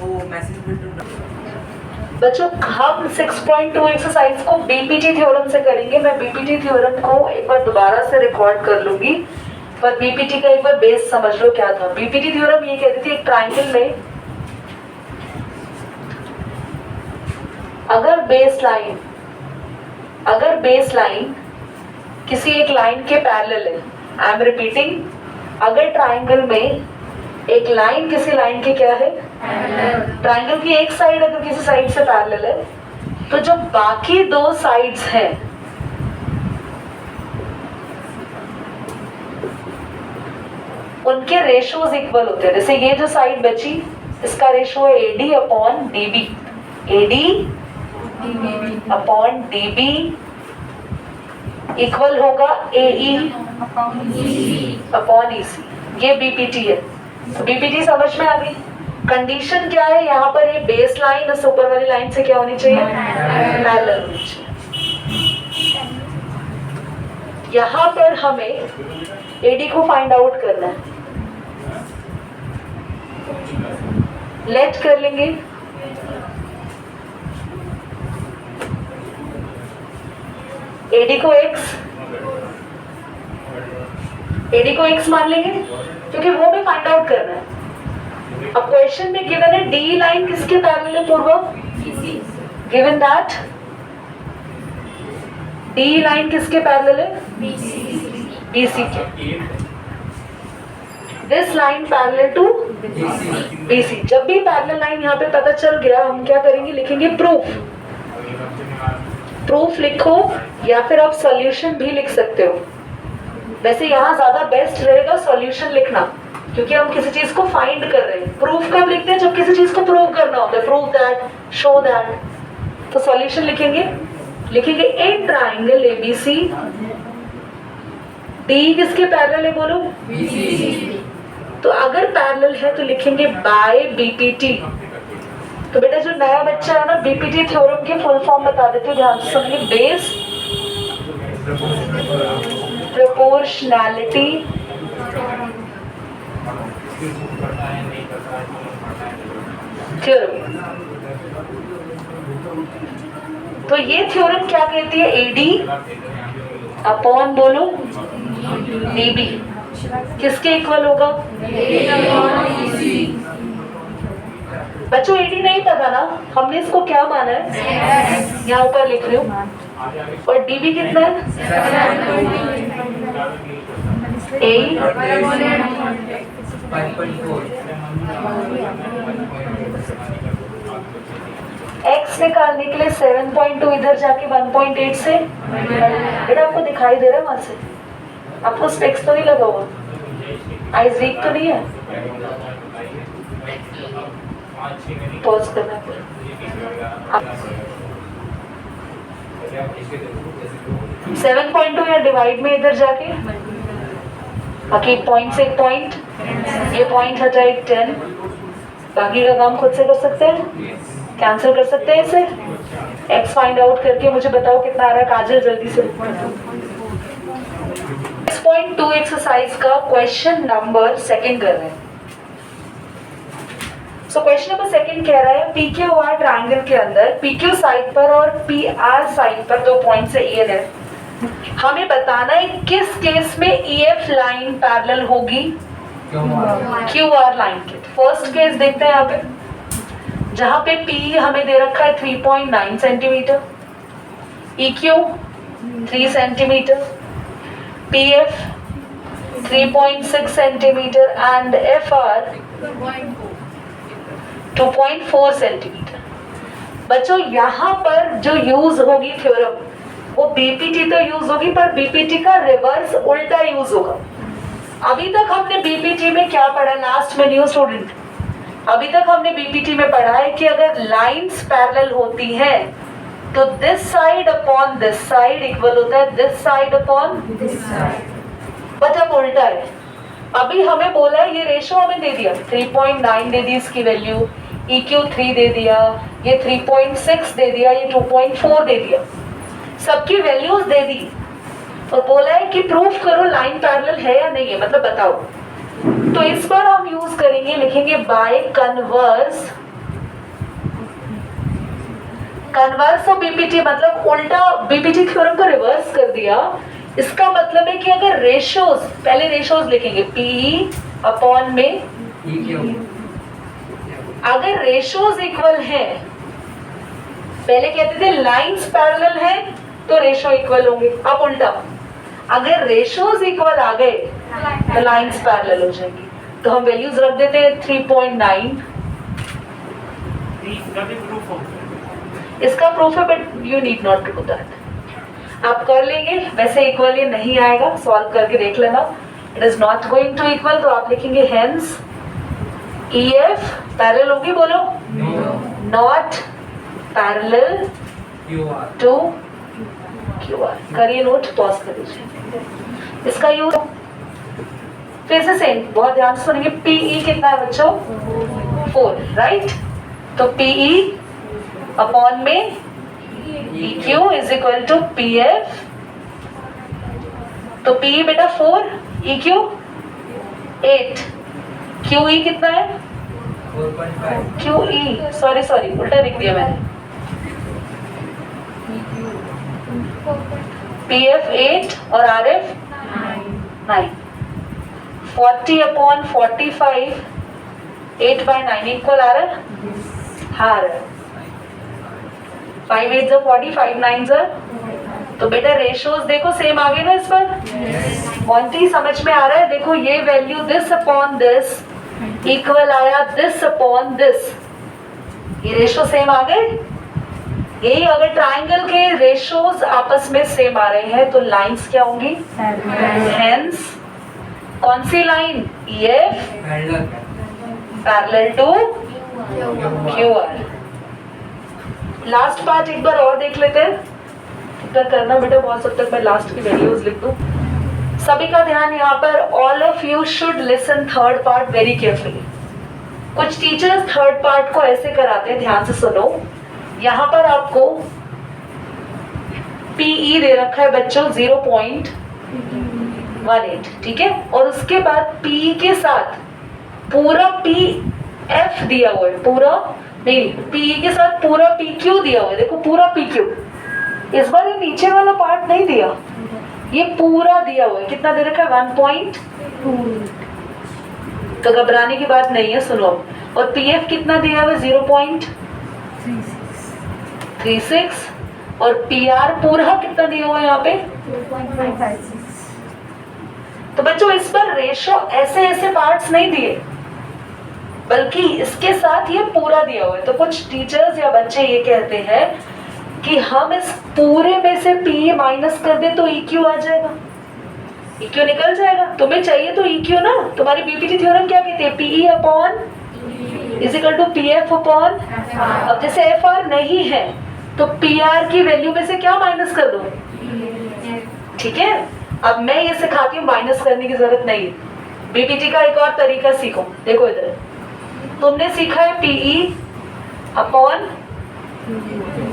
वो मैसेज बच्चों हम 6.2 एक्सरसाइज को बीपीटी थ्योरम से करेंगे। मैं बीपीटी थ्योरम को एक बार दोबारा से रिकॉर्ड कर लूंगी, पर बीपीटी का एक बार बेस समझ लो क्या था। बीपीटी थ्योरम ये कहती थी एक ट्राइंगल में अगर बेस लाइन किसी एक लाइन के पैरेलल है, आई एम रिपीटिंग, अगर ट्राइंगल में एक लाइन किसी लाइन के क्या है, ट्राइंगल की एक साइड अगर किसी साइड से पैरेलल है, तो जो बाकी दो साइड्स हैं उनके रेशोज इक्वल होते हैं। जैसे ये जो साइड बची इसका रेशो है AD upon DB, AD upon DB equal होगा AE अपॉन EC। ये बीपीटी है। तो बीपीटी समझ में आ गई। कंडीशन क्या है यहाँ पर, ये बेस लाइन उस ऊपर वाली लाइन से क्या होनी चाहिए, पैरेलल होनी चाहिए। यहाँ पर हमें AD को फाइंड आउट करना है। लेट कर लेंगे, AD को x मान लेंगे क्योंकि वो भी फाइंड आउट करना है। अब क्वेश्चन में गिवन है डी लाइन किसके पैरेलल है पूर्व, गिवन दैट डी लाइन किसके पैरेलल है, BC के। This line parallel to BC। जब भी पैरेलल लाइन यहाँ पे पता चल गया, हम क्या करेंगे, लिखेंगे प्रूफ लिखो या फिर आप सॉल्यूशन भी लिख सकते हो। वैसे यहाँ ज्यादा बेस्ट रहेगा सॉल्यूशन लिखना, क्योंकि हम किसी चीज को फाइंड कर रहे हैं। प्रूफ कब लिखते हैं, जब किसी चीज को प्रूव करना होता है, प्रूव दैट, शो दैट। तो सॉल्यूशन लिखेंगे इन ट्राइंगल ABC D किसके पैरेलल है बोलो, BC। तो अगर पैरेलल है तो लिखेंगे बाय बीपीटी। तो बेटा जो नया बच्चा है ना, बीपीटी थ्योरम के फुल फॉर्म बता देते हो, ध्यान से सुनिए। Base proportionality theorem. तो ये थ्योरम क्या कहती है, AD अपॉन बोलो DB किसके इक्वल होगा, बच्चों AD नहीं पता ना, हमने इसको क्या माना है, यहाँ ऊपर लिख रही हूँ। और DB कितना है, x निकालने के लिए 7.2 इधर जाके 1.8 से, बेटा आपको दिखाई दे रहा है वहां से, आपको स्पेक्स तो नहीं लगा हुआ, आईज वीक तो नहीं है, पॉज करना। 7.2 या डिवाइड में इधर जाके, बाकी पॉइंट से एक पॉइंट, ये पॉइंट हटा एक 10, बाकी का काम खुद से कर सकते हैं, कैंसिल कर सकते हैं इसे। x फाइंड आउट करके मुझे बताओ कितना आ रहा है, काजल जल्दी से। 6.2 एक्सरसाइज का क्वेश्चन नंबर सेकंड कर रहे हैं। सो क्वेश्चन नंबर सेकंड कह रहा है PQR ट्रायंगल के अंदर PQ साइड पर और PR साइड पर दो पॉइंट से EN है। हमें बताना है किस केस में EF लाइन पैरेलल होगी QR लाइन के। फर्स्ट केस देखते हैं यहाँ पे, जहां पे P हमें दे रखा है 3.9 centimetre, EQ 3 centimetre, PF 3.6 centimetre and FR 2.4 centimetre. बच्चों यहाँ पर जो यूज होगी थ्योरम वो बीपीटी तो यूज होगी, पर बीपीटी का रिवर्स उल्टा यूज होगा। अभी तक हमने बीपीटी में क्या पढ़ा, लास्ट में न्यू स्टूडेंट, अभी तक हमने बीपीटी में पढ़ा है कि अगर लाइंस पैरेलल होती हैं तो this side upon this side equal होता है this side upon this side, but अब उल्टा है। अभी हमें बोला है, ये रेशो हमें दे दिया 3.9 दे दी इसकी वैल्यू, EQ 3 दे दिया, ये 3.6 दे दिया, ये 2.4 दे दिया, सबकी वैल्यूज दे दी और बोला है कि प्रूफ करो लाइन पैरेलल है या नहीं है, मतलब बताओ। तो इस पर हम यूज करेंगे, लिखेंगे by converse converse of BPT मतलब उल्टा, बीपीटी थ्योरम को रिवर्स कर दिया। इसका मतलब है कि अगर रेशियोज, पहले रेशियोज लिखेंगे पी अपॉन में, अगर रेशियोज इक्वल है, पहले कहते थे लाइंस पैरेलल है तो रेशियो इक्वल होंगे, अब उल्टा, अगर रेशियोज इक्वल आ गए तो लाइंस पैरेलल हो जाएंगी। तो हम वैल्यूज रख देते हैं 3.9। इसका प्रूफ है but you need not to do that, आप कर लेंगे। वैसे इक्वल ये नहीं आएगा, सॉल्व करके देख लेना। It is not going to equal, तो आप लिखेंगे हेंस EF पैरेलल होगी, बोलो नॉट पैरेलल टू QR। करिए नोट, पॉज कर दीजिए। इसका यूज फिर से सेम, बहुत ध्यान से सुनेंगे। PE कितना है बच्चों? 4, राइट? तो PE अपॉन में EQ is equal to PF। तो PE बेटा 4, EQ 8, QE कितना है? 4.5। QE सॉरी उल्टा लिख दिया मैंने। PF 8 और RF 9। 40 अपॉन 45, 8/9 इक्वल आ रहा है? हाँ आ रहा है। 5 8 जो 40, 5 9 जो, तो बेटा रेशियोज देखो सेम आ गए ना इस पर? क्वांटिटी समझ में आ रहा है? देखो ये value this upon this equal आया दिस अपॉन दिस, ये रेशियो सेम आ गए। यही अगर ट्राइंगल के रेशियोज आपस में सेम आ रहे हैं तो लाइंस क्या होंगी? हेंस कौन सी line? EF parallel to QR। Last part एक बार और देख लेते हैं, इतना करना बेटा बहुत, तब तक मैं लास्ट की वैल्यूज लिख दूं। सभी का ध्यान यहाँ पर, all of you should listen third part very carefully. कुछ टीचर्स थर्ड पार्ट को ऐसे कराते हैं, ध्यान से सुनो। यहाँ पर आपको PE दे रखा है बच्चों 0.18, ठीक है? और उसके बाद PE के साथ पूरा PF दिया हुआ है, पूरा नहीं, PE के साथ पूरा PQ दिया हुआ है। देखो पूरा PQ, इस बार ये नीचे वाला पार्ट नहीं दिया, ये पूरा दिया हुआ है। कितना दे रखा है? 1.2। तो घबराने की बात नहीं है, सुनो। और PF कितना दिया हुआ है? 0.36। और PR पूरा कितना दिया हुआ है यहाँ पे? 2.56। तो बच्चों इस पर रेशो ऐसे ऐसे पार्ट्स नहीं दिए, बल्कि इसके साथ ये पूरा दिया हुआ है। तो कुछ टीचर्स या बच्चे ये कहते हैं कि हम इस पूरे में से PE माइनस कर दे तो EQ आ जाएगा, EQ निकल जाएगा। तुम्हें चाहिए तो EQ ना, तुम्हारी बीपीटी थ्योरम क्या कहती है? PE upon is equal to PF upon, अब जैसे FR नहीं है तो PR की वैल्यू में से क्या माइनस कर दो, ठीक है? अब मैं ये सिखाती हूँ, माइनस करने की जरूरत नहीं है। बीपीटी का एक और तरीका सीखो, देखो इधर तुमने सीखा है PE अपॉन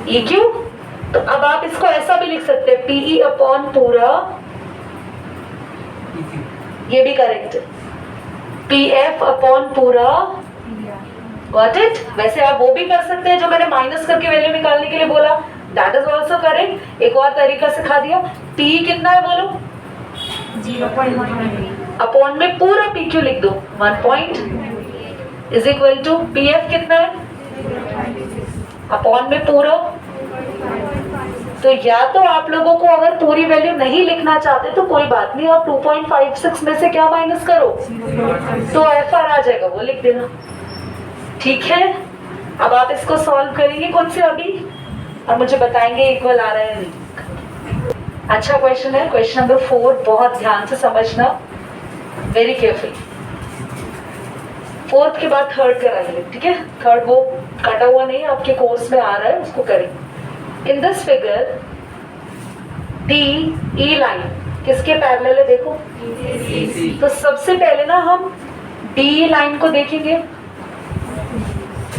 EQ, तो अब आप इसको ऐसा भी लिख सकते हैं PE अपॉन पूरा, ये भी करेक्ट है, PF अपॉन पूरा, गॉट इट? वैसे आप वो भी कर सकते हैं जो मैंने माइनस करके वैल्यू निकालने के लिए बोला, दैट इज ऑल्सो करेक्ट। एक और तरीका सिखा दिया। PE कितना है बोलो? 0.1 अपॉन में पूरा PQ लिख दो, 1 point is equal to PF कितना है? अपॉन में पूरा। तो या तो आप लोगों को अगर पूरी वैल्यू नहीं लिखना चाहते तो कोई बात नहीं, आप 2.56 में से क्या माइनस करो तो FR आ जाएगा, वो लिख देना, ठीक है? अब आप इसको सॉल्व करेंगे खुद से अभी और मुझे बताएंगे इक्वल आ रहा है नहीं। अच्छा क्वेश्चन है, क्वेश्चन नंबर 4, बहुत ध्यान से समझना, वेरी केयरफुल। 4th के बाद 3rd कराएंगे, ठीक है? 3rd वो कटा हुआ नहीं, आपके कोर्स में आ रहा है, उसको करेंगे। In this figure DE line किसके पैरेलल है? देखो तो सबसे पहले ना हम DE लाइन को देखेंगे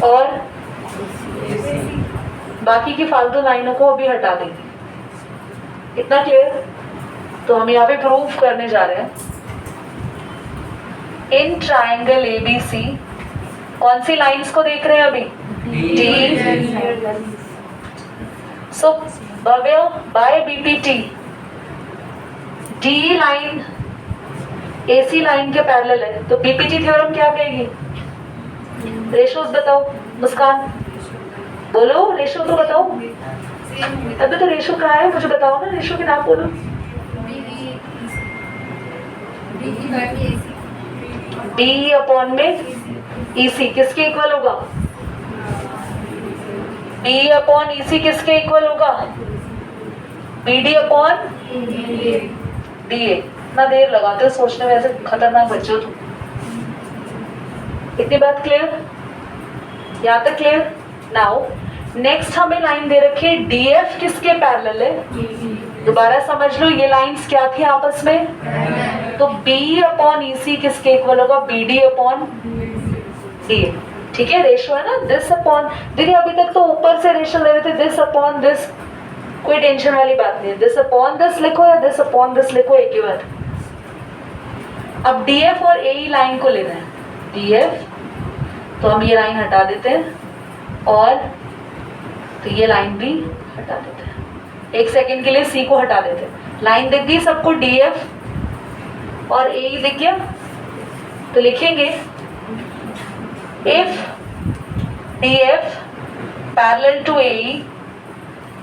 और बाकी की फालतू लाइनों को अभी हटा देंगे। इतना क्लियर? तो हम यहाँ पे प्रूफ करने जा रहे हैं इन ट्राइंगल ABC कौन सी लाइंस को देख रहे हैं अभी? D so Bhavya by BPT D line AC line के पैरेलल है, तो बीपीटी थ्योरम क्या कहेगी? रेशोज बताओ। मुस्कान बोलो, रेशो तो बताओ। अभी तो रेशो कहाँ है, मुझे बताओ ना, रेशो के नाम बोलो। डी अपॉन में ईसी किसके इक्वल होगा? बी अपॉन ईसी किसके इक्वल होगा? BD upon DA. इतना देर लगाते हो सोचने में, ऐसे खतरनाक बच्चे हो तुम। इतनी बात क्लियर? यहाँ तक क्लियर? नाउ नेक्स्ट हमें लाइन दे रखी है डीएफ किसके पैरेलल है? दोबारा समझ लो, ये लाइंस क्या थी आपस में? तो बी अपॉन ईसी किसके इक्वल होगा? BD upon D. ठीक है, रेशो है ना, दिस अपॉन। देखिए अभी तक तो ऊपर से रेशो ले रहे थे, दिस अपॉन दिस, कोई टेंशन वाली बात नहीं है। दिस अपॉन दिस लिखो या दिस अपॉन दिस लिखो, एक ही बात। अब डीएफ और ए लाइन को लेना है। डीएफ तो हम ये लाइन हटा देते हैं और तो ये लाइन भी हटा देते हैं। एक सेकंड के लिए सी को हटा देते हैं। लाइन दिख गई सबको, डीएफ और ए दिख गया, तो लिखेंगे if DF parallel to A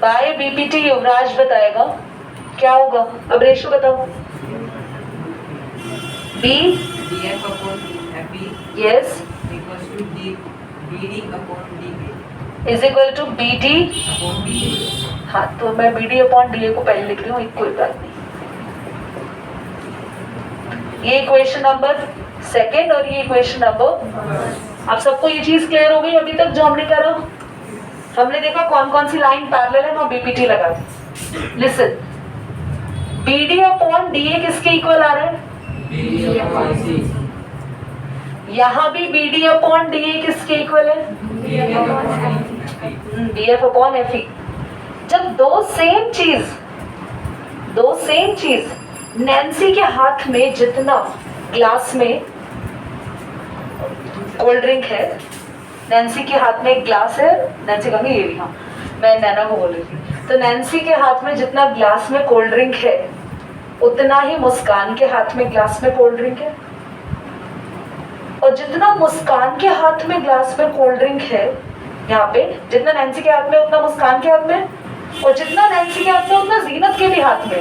by BPT, Yuvraj बताएगा क्या होगा। अब रेशो बताओ। B DF upon FB yes equals to BD upon DA is equal to BD. upon DA. हाँ, तो मैं बीडी अपॉन डीए को पहले लिख रही हूँ, कोई बात नहीं। ये इक्वेशन नंबर सेकेंड और ये इक्वेशन नंबर। अब सबको ये चीज क्लियर हो गई अभी तक जो हमने करा? हमने देखा कौन कौन सी लाइन पैरेलल है, मैं बीपीटी लगा दी। लिसन, बीडी अपॉन डीए किसके इक्वल आ रहा है? BD upon C. यहाँ भी बीडी अपॉन डीए किसके इक्वल है? BF upon FB. BF upon FE. जब दो सेम चीज नैन्सी के हाथ में जितना ग्लास में कोल्ड ड्रिंक है, नैन्सी के हाथ में एक ग्लास है, नैन्सी कहूँगी ये भी, हाँ मैं नैना को बोल रही थी, तो नैन्सी के हाथ में जितना ग्लास में कोल्ड ड्रिंक है उतना ही मुस्कान के हाथ में ग्लास में कोल्ड ड्रिंक है। और जितना मुस्कान के हाथ में ग्लास में कोल्ड ड्रिंक है, यहाँ पे जितना नैन्सी के हाथ में उतना मुस्कान के हाथ में, और जितना नैन्सी के हाथ में उतना जीनत के भी हाथ में।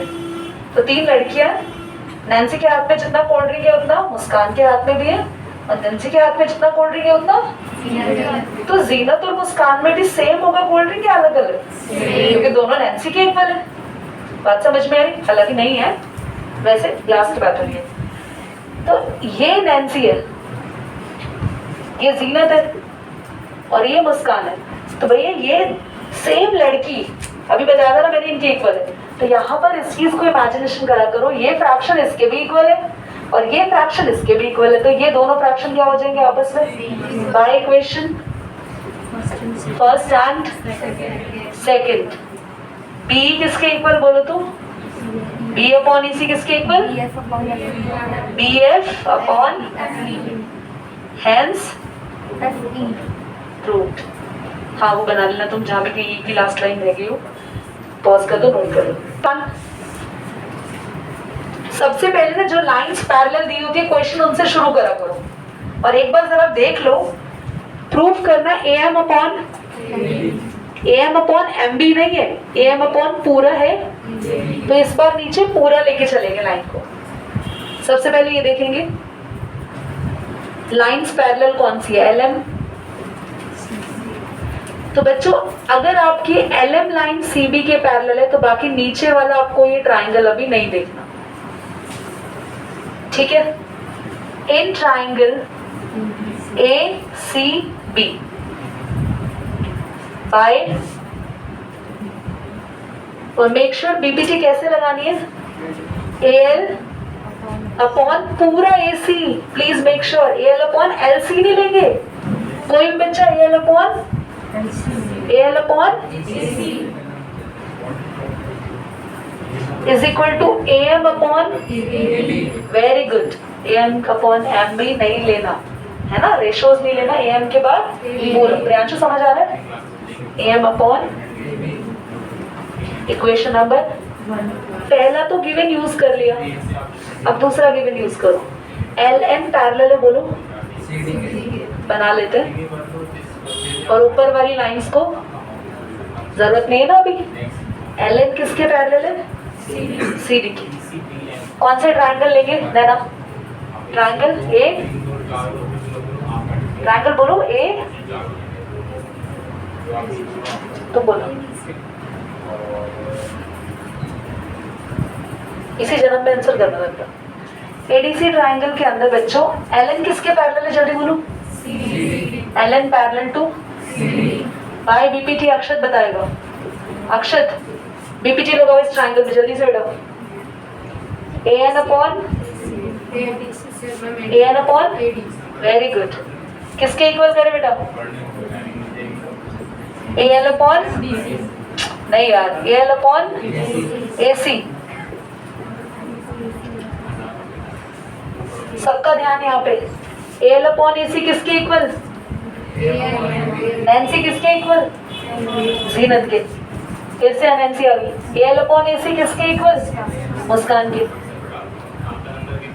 तो तीन लड़कियां, नैन्सी के हाथ में जितना कोल्ड ड्रिंक है उतना मुस्कान के हाथ में भी है, और नैन्सी के हाथ में जितना कोल्ड ड्रिंक है उतना। तो जीनत और मुस्कान में भी सेम होगा कोल्ड ड्रिंक या अलग अलग? क्योंकि दोनों नैन्सी के इक्वल है। बात समझ में आ रही? हालांकि नहीं है, वैसे ग्लास की बात हो रही है। तो ये नैन्सी है, ये जीनत है और ये मुस्कान है। तो भैया ये सेम लड़की, अभी बताया था ना मैंने, इनके इक्वल है। तो यहाँ पर इस चीज को इमेजिनेशन करा करो, ये फ्रैक्शन इसके भी इक्वल है और ये फ्रैक्शन इसके भी इक्वल है। तो ये दोनों फ्रैक्शन क्या हो जाएंगे आपस में? By equation first and second. B किसके इक्वल बोलो तो? बी अपॉन ई सी किसके equal? B F upon hence proved. हाँ वो बना लेना तुम, जहाँ पे ई की लास्ट लाइन रह गई हो, पॉज कर दो, नोट कर लो। सबसे पहले ना जो लाइंस पैरेलल दी होती है क्वेश्चन उनसे शुरू करा करो, और एक बार जरा देख लो, प्रूफ करना एम अपॉन एम बी नहीं है, एम अपॉन पूरा है। तो इस बार नीचे पूरा लेके चलेंगे लाइन को। सबसे पहले ये देखेंगे लाइंस पैरेलल कौन सी है? L M. तो बच्चों अगर आपकी L M line C B के पैरेलल है तो बाकी नीचे वाला आपको ये ट्राइंगल अभी नहीं देखना, ठीक है? In triangle A C B by, और मेक श्योर बीपीटी कैसे लगानी है? एल अपॉन पूरा AC, please make sure L upon LC नहीं लेंगे कोई भी बच्चा। L upon is equal to AM upon, very good, AM upon MB नहीं लेना है ना, रेशोज नहीं लेना, AM के बाद पूरा। प्रियांशु समझ आ रहा है? AM अपॉन इक्वेशन नंबर पहला तो गिवन यूज कर लिया, अब दूसरा गिवन यूज करो। एल एन पैरेलल है, बोलो बना लेते हैं। और ऊपर वाली लाइंस को जरूरत नहीं है ना अभी। एल एन किसके पैरेलल है? सी डी की। कौन से ट्रायंगल लेंगे नैना? ट्रायंगल ए, ट्रायंगल बोलो ए, तो बोलो इसी जन्म में आंसर करना लगता। एडीसी ट्रायंगल के अंदर बच्चों एल एन किसके पैरेलल है? जल्दी बोलो। L N parallel to by BPT. Akshat बताएगा। अक्षत बीपीटी लगाओ इस ट्रायंगल में, जल्दी से बेटा। A N upon very good. किसके इक्वल करे बेटा? ए एल अपॉन नहीं यार, ए एल अपॉन ए सी। सबका ध्यान यहाँ पे। ए एल अपॉन ए सी किसके इक्वल? नैन्सी किसके इक्वल? जीनत के। फिर से नैन्सी आ गई। ए एल अपॉन ए सी किसके इक्वल? मुस्कान के।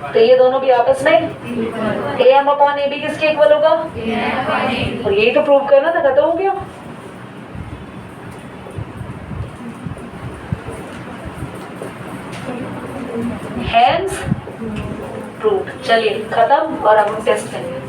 तो ये दोनों भी आपस में A M upon A B किसके इक्वल होगा? और यही तो प्रूव करना था, खत्म हो गया। Hence prove. चलिए खत्म। और अब हम टेस्ट करेंगे।